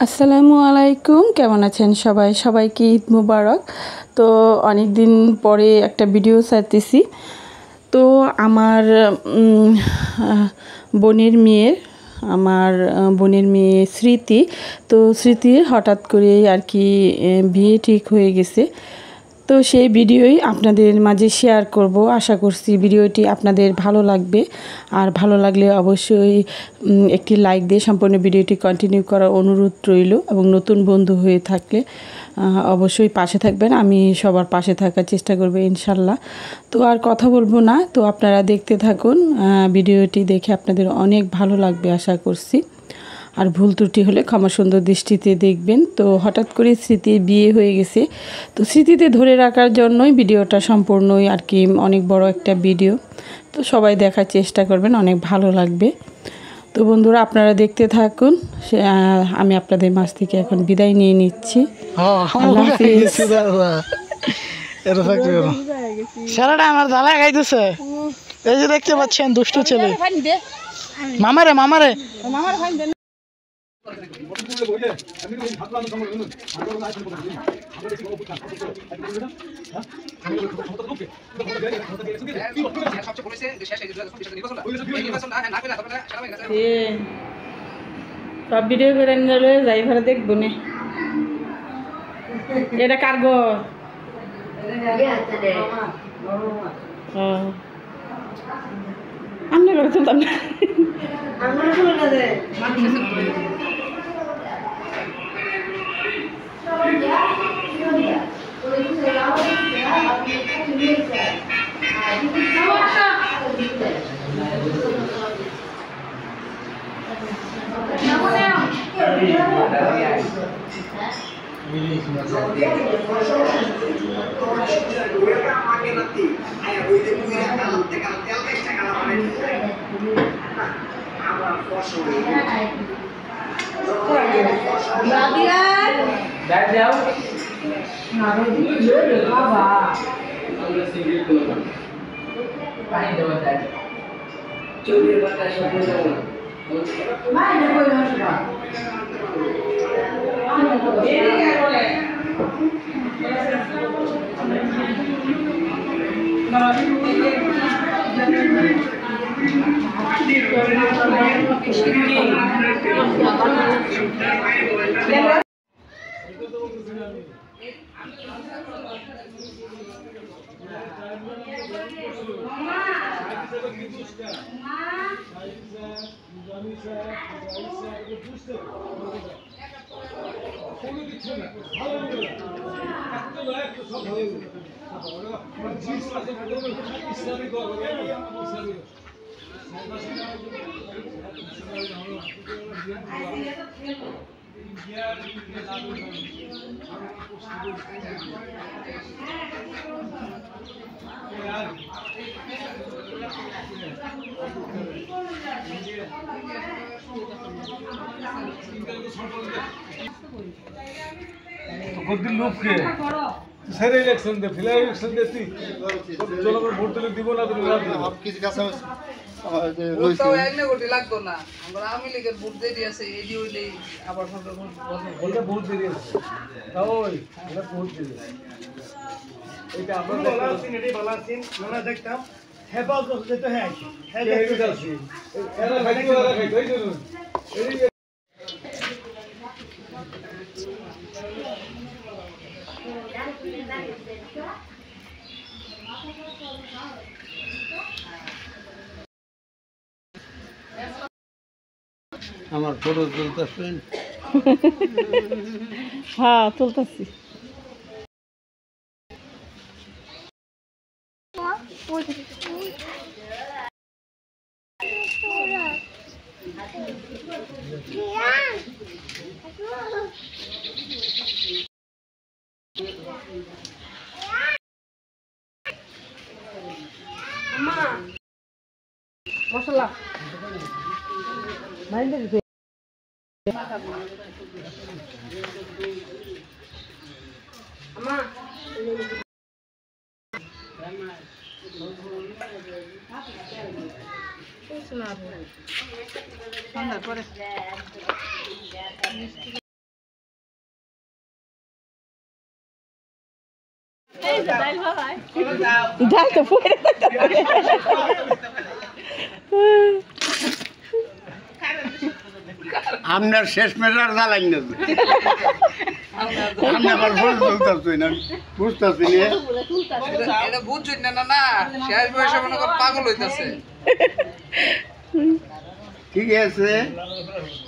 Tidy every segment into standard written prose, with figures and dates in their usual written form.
আসসালামু আলাইকুম, কেমন আছেন সবাই? সবাইকে ঈদ মুবারক। তো অনেক দিন পরে একটা ভিডিও ছাড়তেছি। তো আমার বোনের মেয়ে স্মৃতি। তো স্মৃতির হঠাৎ করে আর কি বিয়ে ঠিক হয়ে গেছে। তো সেই ভিডিওই আপনাদের মাঝে শেয়ার করব। আশা করছি ভিডিওটি আপনাদের ভালো লাগবে। আর ভালো লাগলে অবশ্যই একটি লাইক দিয়ে সম্পূর্ণ ভিডিওটি কন্টিনিউ করার অনুরোধ রইল। এবং নতুন বন্ধু হয়ে থাকলে অবশ্যই পাশে থাকবেন। আমি সবার পাশে থাকার চেষ্টা করব ইনশাল্লাহ। তো আর কথা বলবো না, তো আপনারা দেখতে থাকুন। ভিডিওটি দেখে আপনাদের অনেক ভালো লাগবে আশা করছি। আর ভুল ত্রুটি হলে ক্ষমা সুন্দর দৃষ্টিতে দেখবেন। তো হঠাৎ করে স্মৃতির বিয়ে হয়ে গেছে। তো স্মৃতিতে ধরে রাখার জন্যই ভিডিওটা সম্পূর্ণই আর কি অনেক বড় একটা ভিডিও। তো সবাই দেখার চেষ্টা করবেন, অনেক ভালো লাগবে। তো বন্ধুরা, আপনারা দেখতে থাকুন। আমি আপনাদের মাঝ থেকে এখন বিদায় নিয়ে নিচ্ছি। সারাটা আমার জ্বালা খাইতেছে। এই যে দেখতে পাচ্ছেন দুষ্টু ছেলে। মামারে মামারে সব ভিডিও করে নিলে যাই ঘরে দেখবো না। এটা কার গো? আমি করে তুলতাম না। কতদিন লোককে সেরে ইলেকশন দে ফিলা ইলেকশন দে তুই চলো ভোট দিলে দিব না তুমি না দিব কিছু কাছে ওটাও একনে গোটি লাগতো না আমরা আওয়ামী লীগের ভোট দেরি আছে এডি হইলেই আবার বলতে ভোট দেরি আছে ওই এটা ভোট দেরি এটা আমরা দেখতাম এটাই বালাসিন আমরা দেখতাম হেবাল যেতে হ্যাঁ হ্যাঁ দেখতে যাচ্ছি এরা খাইতো এই জন্য আমার ফটো তুলতেছেন? হ্যাঁ, তুলতেছি। মশলা সন্ধ্যার পরে ডাল তো পড়ে আপনার শেষ মেজার জ্বালাই না আপনি আবার ভুল বলতেছেন আমি বুঝতেছি না এটা বুঝছেন না না শেষ বয়সে মনে কর পাগল হইতাছে ঠিক আছে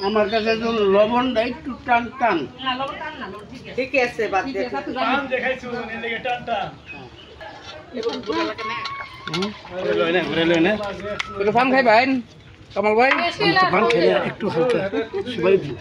আমার কাছে তো লবণটা একটু টান টান ঠিক আছে বাদ দে একটু পান খাই ভাই কামাল ভাই পান খেলে একটু হালকা সবাই দিন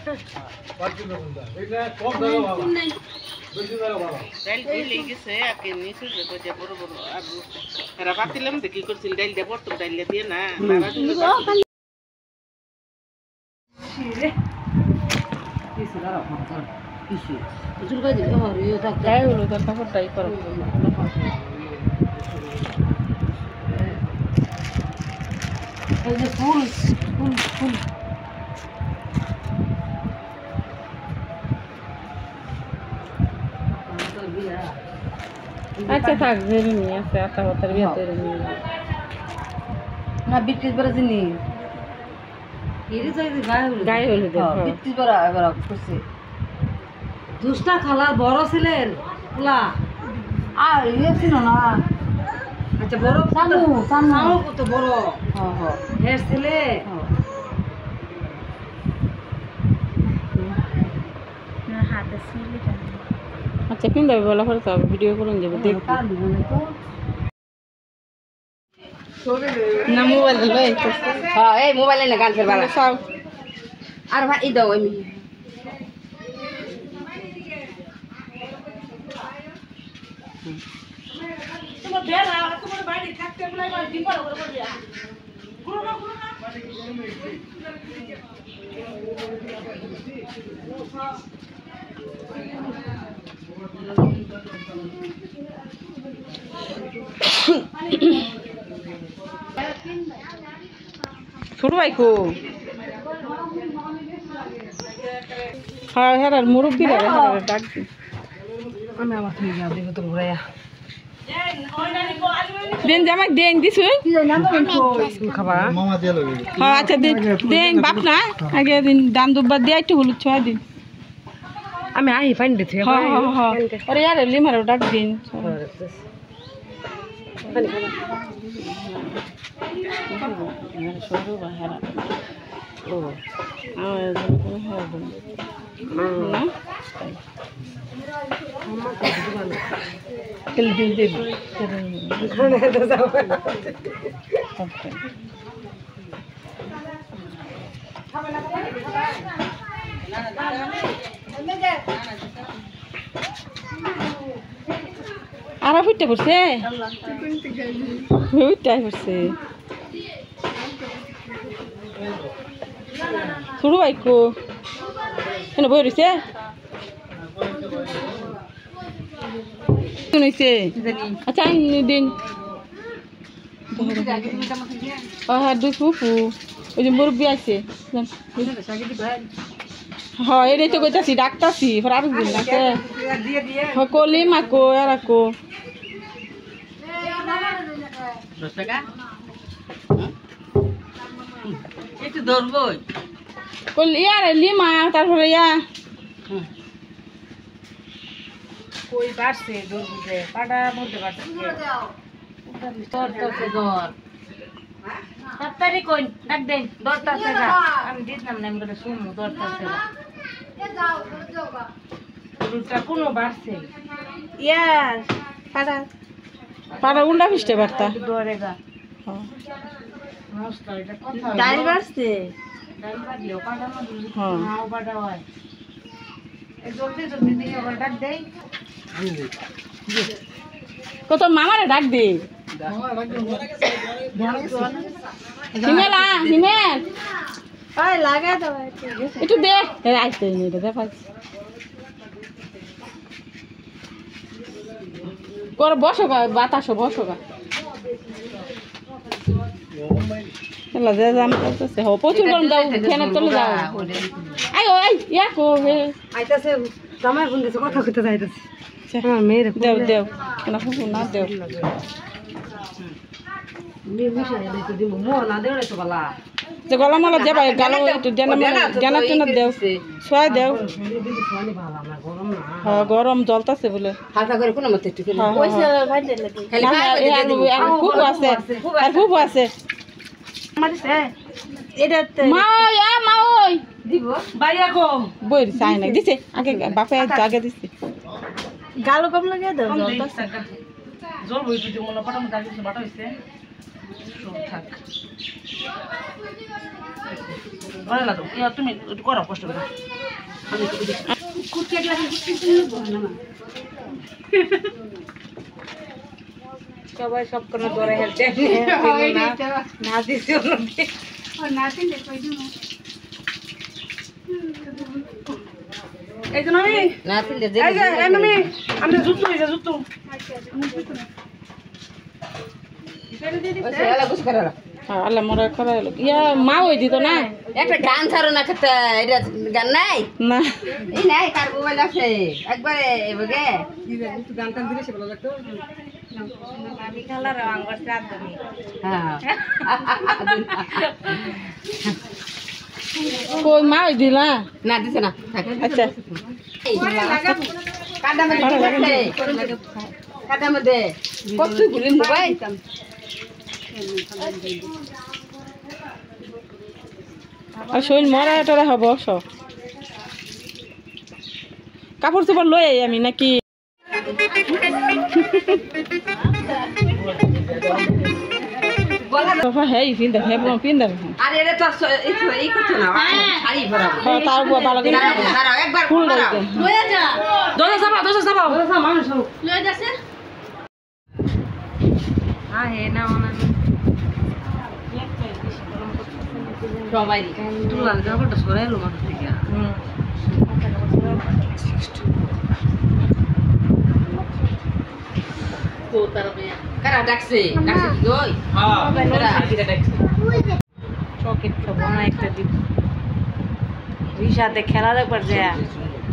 কাপড়টাই করো আচ্ছা থাক ভেবে নিয়ে আছে আতা হতার বিয়ে করে নিয়ে না বিক্রি করে জিনিস গায়ে হলুদ বিক্রি করা এবার করছে দুষ্টা খালার বড় ছিলেন ওলা আর ইয়ে ছিল না আচ্ছা বড় সামু সামু কত বড় হের ছেলে আচ্ছা কিন যাবে বলা করে তো ভিডিও করুন যাবে দেখ না মোবাইল লই হ্যাঁ এই মোবাইলে না গান ফেরবার সব আর ভাই এই দাও আমি ছোট ভাই কো হ্যাঁ হ্যাঁ মুরব্বী রে ডাক আমি আমার থেকে যাও দেখো তো ঘুরাইয়া দেন জামাই দেন দিছু খাবা হ্যাঁ আচ্ছা দেন বাপ না আগে দিন দাম দুব্বা দিয়ে একটু হলুদ ছোঁয়া দিন আমি আহি ফাইন দিতে হ্যাঁ হ্যাঁ হ্যাঁ আরে यार লিমারও ডাক দিন সরু বাহারা ও আমার কোনো হবে না তেল দিন দেব আর ফুটতে পড়ছে ফুটতে পড়ছে শুরু বাইকো কেন বই রয়েছে শুনেছে আচ্ছা দিন হ্যাঁ দুই ফুফু ওই যে মুরব্বী আছে হ্যাঁ এটাই তো কইতাছি ডাকতাছি আর দিন ডাকে কলি মাকো আর আকো একটু ধরবো কলি ইয়ার লিমা তারপরে ইয়া কই পারছে ধরবো যে পাটা মধ্যে পারছে তোর তোর ধর তাড়াতাড়ি কই ডাক দেন দরতাছে না আমি দিতাম না আমি করে শুনবো দরতাছে না রুটা কোনো বাড়ছে ইয়ার পাড়া উল্টা ফিসতে পারতা দরেগা মস্ত এটা কথা ডাল বাড়ছে ডাল বাড়লেও পাটা মধ্যে হ্যাঁ নাও পাটা হয় এই জলদি জলদি দিয়ে আবার ডাক দেই কত মামারে ডাক দে হিমেলা হিমেল লাগা দাও একটু দে আইতে নেই দে পাইছি কর বসো গা বাতাসো বসো গা এলা যা জাম করতেছে হো প্রচুর গরম দাও ফ্যানের তলে যাও আই ওই ইয়া কো হে আইতাছে জামাই ফোন দিছে কথা কইতে যাইতাছে হ্যাঁ মেয়ের দেও দেও কেন ফুফু না দেও মেয়ে মিশে দিতে দিব মো না দেওলে তো বালা যে গলা মালা দেবা গালো একটু জানা টেনা দেও ছয় দেও হ্যাঁ গরম জলতাছে বলে হালকা করে কোনো মতে একটু খেলে ফুফু আছে আর ফুফু আছে মা মা ওই দিব বাইয়া কম বই চাই না দিছে আগে বাপে আগে দিছে গালো কম লাগে দাও জলতাছে জল বই দিতে মনে পাটা মতো আগে বাটা হইছে থাক বলে না তো তুমি একটু করো কষ্ট করে আমি কুটকে গ্লাস সবাই সব কোন ধরে হেলতে না দিছে না দিলে কই দিমু এই যে নমি না দিলে যে এই যে নমি আমরা জুতো হইছে জুতো আল্লাহ মরা করা হলো ইয়া মা ওই দিত না একটা গান ছাড়ো না খেতে এটা গান নাই না এই নাই কার মোবাইল আছে একবারে এবারে গান টান দিলে সে ভালো লাগতো আমি কালার আঙ্গুর সাত দিই হ্যাঁ কই মা ওই দিলা না দিছে না থাক আচ্ছা কাদা মধ্যে কাদা মধ্যে কত গুলিন মোবাইল আর শরীর মরা টরা হব সব কাপড় চোপড় লই আই আমি নাকি হ্যাঁ পিন্দা হ্যাঁ পিন্দা আরে এটা তো এই করতে না শাড়ি ভরাবো তার উপর ভালো করে দাঁড়াও একবার ফুল লইতে লয়ে যা দোসা সাবা মানুষ লয়ে যাচ্ছে হ্যাঁ হে না ওনা সবাই তুলার কাপড়টা সরাইলো মাথা থেকে কারা ডাকছে ডাকছে কি গই চকেট খাবো না একটা দিব রিসাতে খেলা দেখবার যায়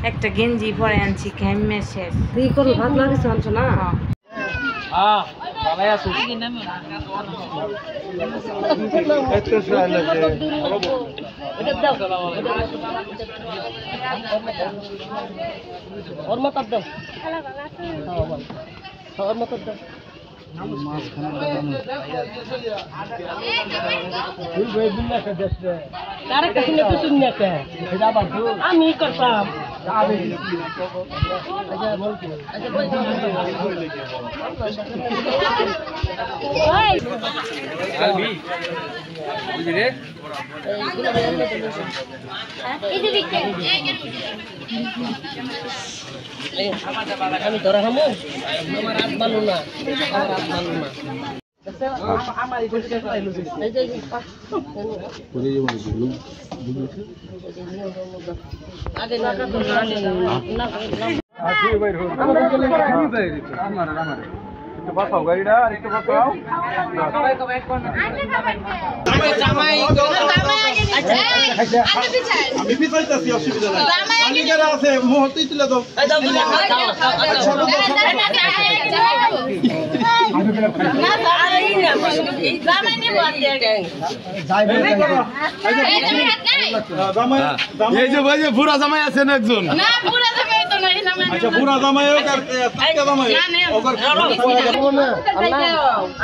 একটা গেঞ্জি পরে আনছি ঘেমে শেষ তুই করো ভাত লাগিস আনছো না আমি করতাম আমি ধরা খামো আমার হাত বানু না আমার হাত বানু না আমার এই পরিষ্কার করাই লুছি এই যে করে যাব আগে না কাটো না না আছি বাইর হো আমরা বাইর আমার একটু বাঁচাও গাড়িটা আর একটু বাঁচাও সবাই কবে কোন জামাই আচ্ছা আমি পিছাই আমি পিছাইতাছি অসুবিধা নাই জামাই যারা আছে মুহূর্তেই তুলে দাও জামাই নিব এই যে ভাই পুরা জামাই আছেন একজন না পুরা জামাই তো নাই জামাই আচ্ছা পুরা জামাই হোক আর টাকা জামাই হোক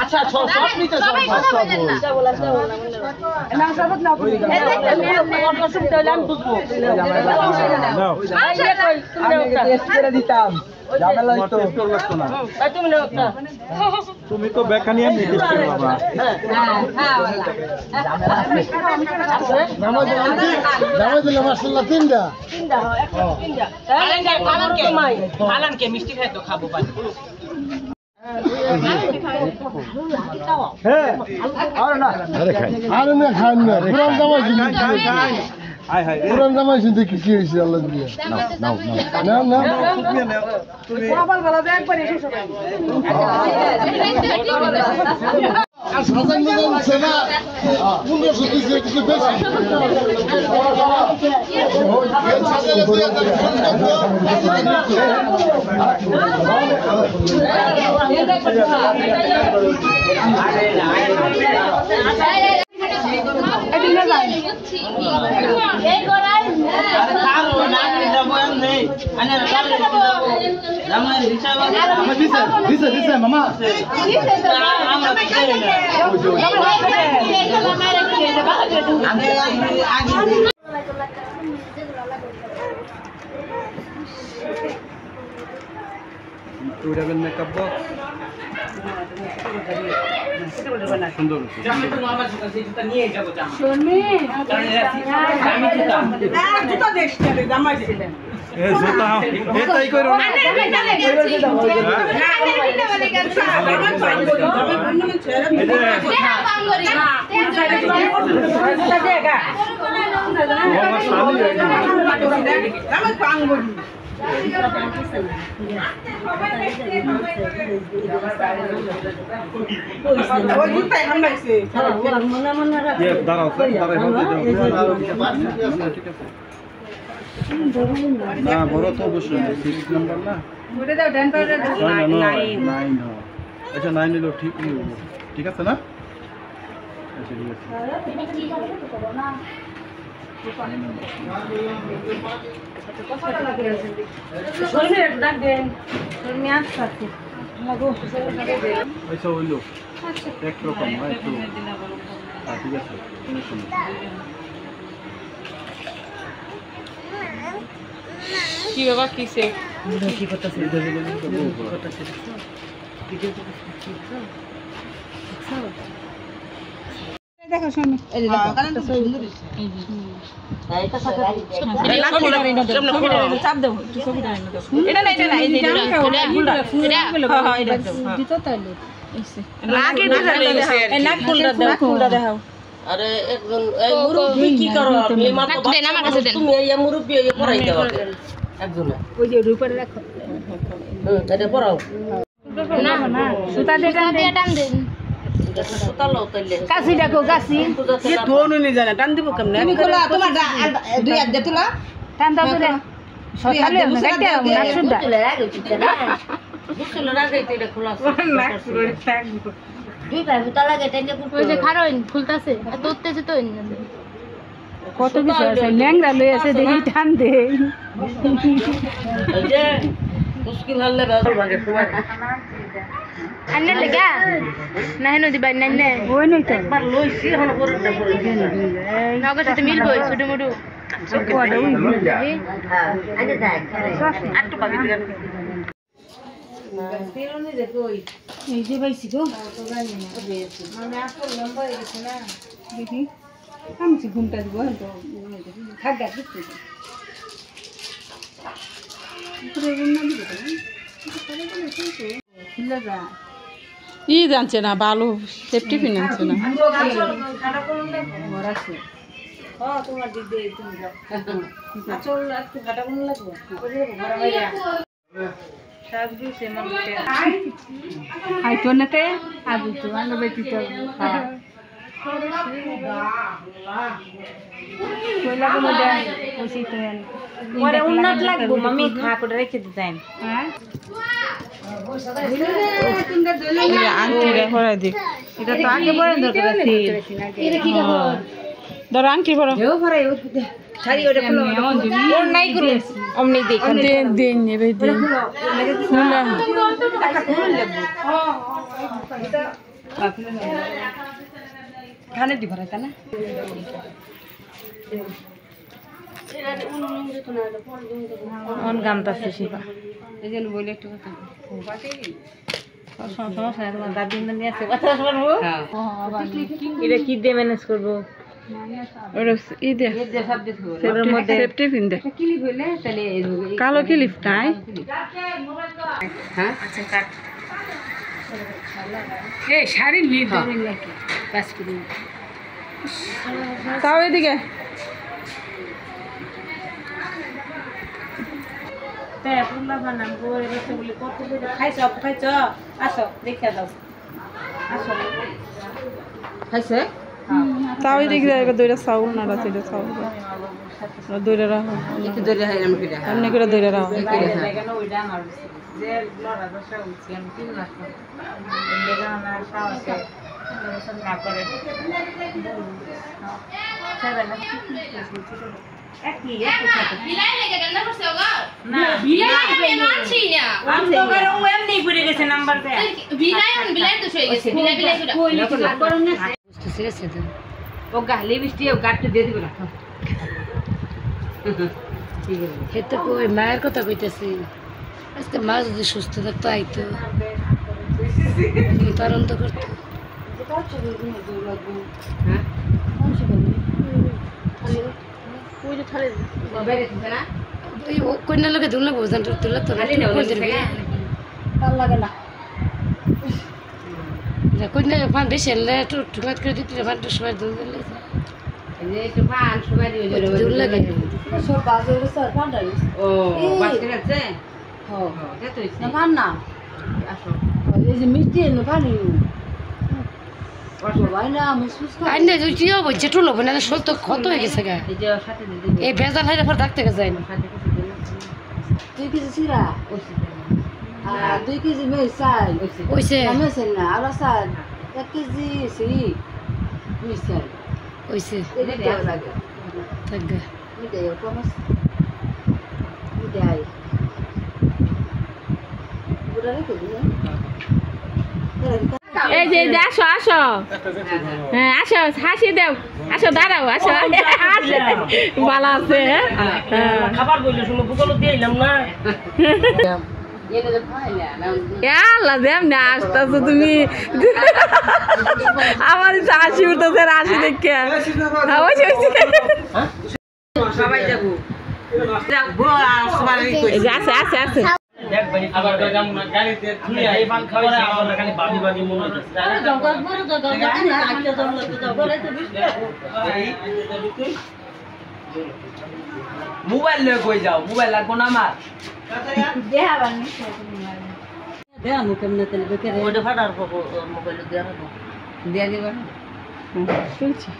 আচ্ছা সব নিতে সব না সব না অসুবিধা হলে আমি বুঝবো দিতাম ঝামেলা হইতো তুমি নাও একটা তুমি তো বেকা নিয়ে নিতে বাবা জামাই দিলে মাশাআল্লাহ তিনটা আলানকে মিষ্টি খাই তো খাবো পানি হ্যাঁ আর না আরে খাই আর না খান না পুরান জামাই খাই হাই হাই পুরান জামাই শুনতে কি কি হইছে আল্লাহ দিয়ে নাও নাও নাও নাও তুমি আবার বলা যায় একবার এসে সবাই আর সাজান মতন সেনা 1500 দিছে কিছু বেশি ওই সাজালে মামা মেকআপ বক্স সুন্দর এটাই করো না বড় তো অবশ্যই সিরিজ নাম্বার না আচ্ছা 9 নিলো ঠিক আছে না আচ্ছা ঠিক আছে আচ্ছা হইলো একরকম একটু ঠিক আছে কি বাবা কিসে কি করতেছে দেখো শুনি এই যে চাপ দেবো এটা না এই যে দেখাও আরে একজন এই মুরব্বি কি করো আপনি মাত্র দেন আমার কাছে দেন তুমি এই মুরব্বি এই পড়াইতে হবে একজন ওই যে উপরে রাখো এটা পড়াও না না সুতা দিয়ে টান দেন সুতা লও তাইলে কাশি ডাকো কাশি কি ধোন নি জানা টান দিব কেমনে তুমি কলা তোমার দুই হাত দে তুলা টান দাও তো সকালে না কাটতে না সুদা বুঝলে রাগাইতে এটা খোলা দুই পায়ে সুতা লাগে টাইনে ওই যে খারোইন খুলতাছে এত উঠতেছে তো কত কিছু আছে ল্যাংড়া লই আছে দেখি টান দে এই যে মুশকিল হলে ভাগে তোমার আন্নে লাগা না হেন দিবা নান্নে ওই নই তো একবার লইছি হন করে নগদ সাথে মিলবো ছোট মোটো কোয়াটা ওই হ্যাঁ আগে দেখ আটটু পাবি দেন এই যে পাইছি গো দেখি আমি ঘুমটা দিব তো খাগা কিছু ই জানছে না ভালো সেফটি পিন আনছে না আইটোনেতে আগুতো আলো বেটিতে কইলা বলে দেন ওসি তো পরে উন্নত লাগবো মামি খা করে রেখে দিতেন হ্যাঁ আংটি ভরা দি এটা তো আগে পরে দরকার আছে এটা কি খবর ধর আংটি ভরা এও পরে শাড়ি ওটা খুলো ওর নাই করুন অমনি দেখুন দেন দেন নেবে দেন খুলা খানে দি ভরা তা না অন গামতাছে শিবা এই যে বলে একটু কথা সমস্যা নাই তোমার দাদি নিয়ে আছে কথা শুনবো এটা কি দিয়ে ম্যানেজ করবো ওরা ই দে সেটার মধ্যে সেফটি পিন দে ক্লিপ হইলে তাহলে কালো ক্লিপ নাই হ্যাঁ আচ্ছা কাট এই শাড়ি নিয়ে ধরে নাকি কাজ করি তাও এদিকে তাই আপনার বানাম বলে বসে বলে কত বলে খাইছো আসো দেখে দাও আসো খাইছে তাও এদিকে দুইটা চাউল নাড়া ছিল চাউল দৌড়ে রাখো একটু ধরে হয় আমি কিরা এমনি করে দৌড়ে রাখো এখানে ওইটা আমার যে লড়া দশা উঠছি আমি 3 মাস না সাহসে না করে একই সাথে বিলাই লেগে গেন্দা করছে ওগা না বিলাই মানছি না আমি তো করে ও এমনি ঘুরে গেছে নাম্বারটা বিলাই তো হয়ে গেছে বিলাই করে করুন না বুঝতেছি রে সেদিন ও গালি বৃষ্টি ও গাটতে দিয়ে দিবে না ঠিক আছে হেতে কই মায়ের কথা কইতেছি আজকে মা যদি সুস্থ থাকতো আইতো পালন তো করতো হ্যাঁ ওই কন্যা লোকে দূর লাগবো জান তোর লাগতো না কন্যা ফান বেশি এলে একটু টুমাত করে দিতে ফানটা সবাই দূর দিলে একটু পান সবাই দিয়ে দূর লাগে ও বাসে গেছে হ্যাঁ কত হইছে না আসো আইনে তুই কি হবো যেটু লবো না শোল তো ক্ষত হয়ে গেছে গা এই যে সাথে দিয়ে দিবে এই ভেজাল হাইরে পর ডাক্তার কাছে যায় না সাথে কিছু দিলে দুই কেজি চিরা ওইছে আর 2 কেজি মেয়ে চাই ওইছে মেসেন না আর চাই 1 কেজি সিরি মিসাই ওইছে এটা দেওয়া লাগে থাকবে আমি দেয় কমাস আমি দেয় বুড়া রেখে দিলে এই যে আসো আসো হ্যাঁ আসো হাসি দাও আসো দাঁড়াও আসো ভালো আছে খাবার বইলে শুনো বুকলো দিয়ে এলাম না এটা তো খাইলা না আল্লাহ দেম না আসতেছো তুমি আমার হাসি উঠতেছে হাসি দেখে সবাই যাবো যাবো আসবারই কইছে আছে আছে আছে দেখ ভাই আবার গাম গাড়িতে তুই এই পান খাওয়া আমার খালি বাদি বাদি মনে হচ্ছে মোবাইল লয়ে কই যাও মোবাইল লাগবো না আমার ওটা ফাটার মোবাইল দিয়ে দিবা শুনছি